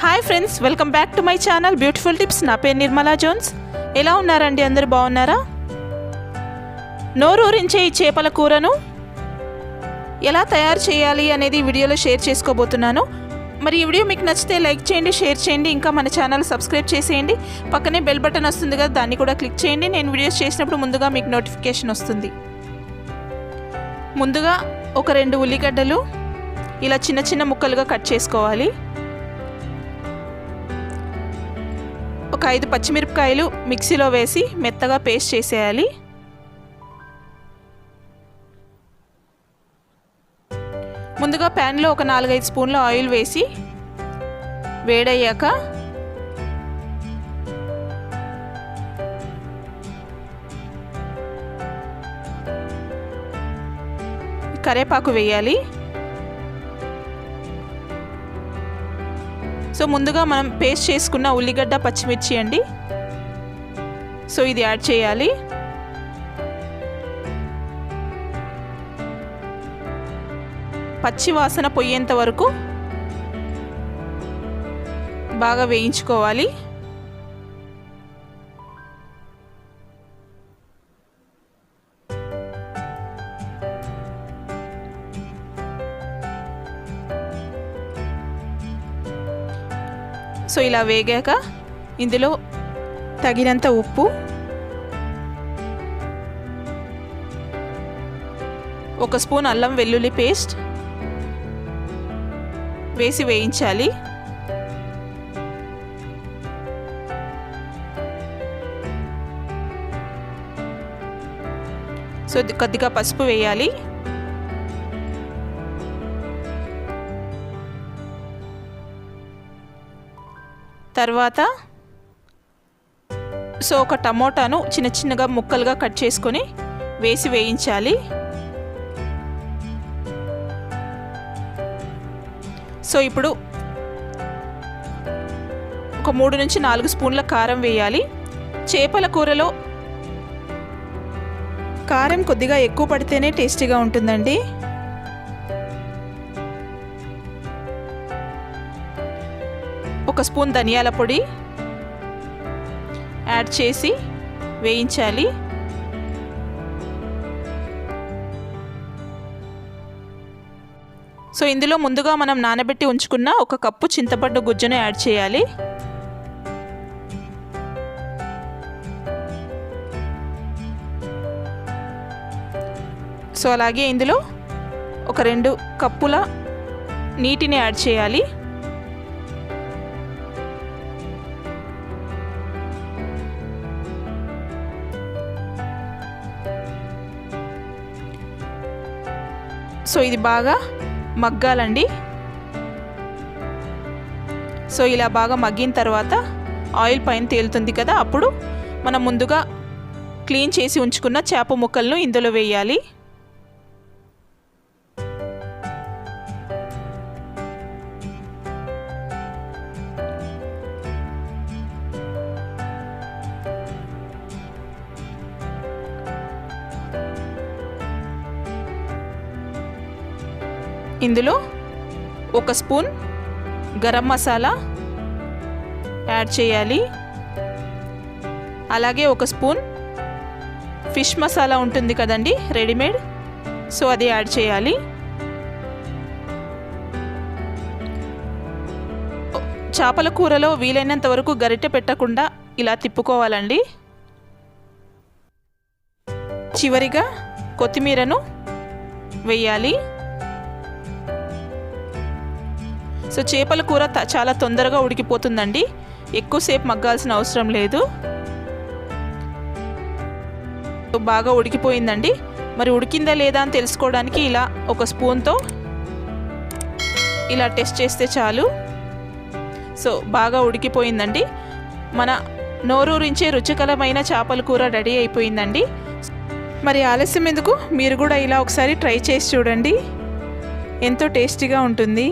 Hi friends, welcome back to my channel beautiful tips. నా పేరు Nirmala Jones. ఎలా ఉన్నారండి? అందరూ బాగున్నారా? నోరూరించే ఈ చేపల కూరను ఎలా తయారు చేయాలి అనేది వీడియోలో షేర్ చేసుకోబోతున్నాను. మరి ఈ వీడియో మీకు నచ్చితే లైక్ చేయండి, షేర్ చేయండి, ఇంకా మన ఛానల్ సబ్స్క్రైబ్ చేసేయండి. పక్కనే బెల్ బటన్ వస్తుంది కదా, దాన్ని కూడా క్లిక్ చేయండి. నేను వీడియోస్ చేసినప్పుడు ముందుగా మీకు నోటిఫికేషన్ వస్తుంది. ముందుగా ఒక 2 ఉల్లిగడ్డలు ఇలా చిన్న చిన్న ముక్కలుగా కట్ చేసుకోవాలి. ఒక 5 పచ్చిమిరపకాయలు మిక్సీలో వేసి మెత్తగా పేస్ట్ చేసేయాలి. ముందుగా ప్యాన్లో ఒక 4-5 స్పూన్ల ఆయిల్ వేసి వేడయ్యాక కరివేపాకు వేయాలి. సో ముందుగా మనం పేస్ట్ చేసుకున్న ఉల్లిగడ్డ పచ్చిమిర్చి అండి, సో ఇది యాడ్ చేయాలి. పచ్చి వాసన పోయేంత వరకు బాగా వేయించుకోవాలి. సో ఇలా వేగాక ఇందులో తగినంత ఉప్పు, 1 స్పూన్ అల్లం వెల్లుల్లి పేస్ట్ వేసి వేయించాలి. సో కొద్దిగా పసుపు వేయాలి. తర్వాత సో ఒక టమోటాను చిన్న చిన్నగా ముక్కలుగా కట్ చేసుకొని వేసి వేయించాలి. సో ఇప్పుడు ఒక 3 నుంచి 4 స్పూన్ల కారం వేయాలి. చేపల కూరలో కారం కొద్దిగా ఎక్కువ పడితేనే టేస్టీగా ఉంటుందండి. ఒక స్పూన్ ధనియాల పొడి యాడ్ చేసి వేయించాలి. సో ఇందులో ముందుగా మనం నానబెట్టి ఉంచుకున్న 1 కప్పు చింతపండు గుజ్జును యాడ్ చేయాలి. సో అలాగే ఇందులో ఒక 2 కప్పుల నీటిని యాడ్ చేయాలి. సో ఇది బాగా మగ్గాలండి. సో ఇలా బాగా మగ్గిన తర్వాత ఆయిల్ పైన తేలుతుంది కదా, అప్పుడు మనం ముందుగా క్లీన్ చేసి ఉంచుకున్న చేప ముక్కలను ఇందులో వేయాలి. ఇందులో 1 స్పూన్ గరం మసాలా యాడ్ చేయాలి. అలాగే 1 స్పూన్ ఫిష్ మసాలా ఉంటుంది కదండి, రెడీమేడ్, సో అది యాడ్ చేయాలి. చేపల కూరలో వీలైనంత వరకు గరిటె పెట్టకుండా ఇలా తిప్పుకోవాలండి. చివరిగా కొత్తిమీరను వేయాలి. సో చేపల కూర చాలా తొందరగా ఉడికిపోతుందండి, ఎక్కువసేపు మగ్గాల్సిన అవసరం లేదు. బాగా ఉడికిపోయిందండి. మరి ఉడికిందా లేదా అని తెలుసుకోవడానికి ఇలా 1 స్పూన్తో ఇలా టెస్ట్ చేస్తే చాలు. సో బాగా ఉడికిపోయిందండి. మన నోరూరించే రుచికరమైన చేపల కూర రెడీ అయిపోయిందండి. మరి ఆలస్యం ఎందుకు, మీరు కూడా ఇలా ఒకసారి ట్రై చేసి చూడండి, ఎంతో టేస్టీగా ఉంటుంది.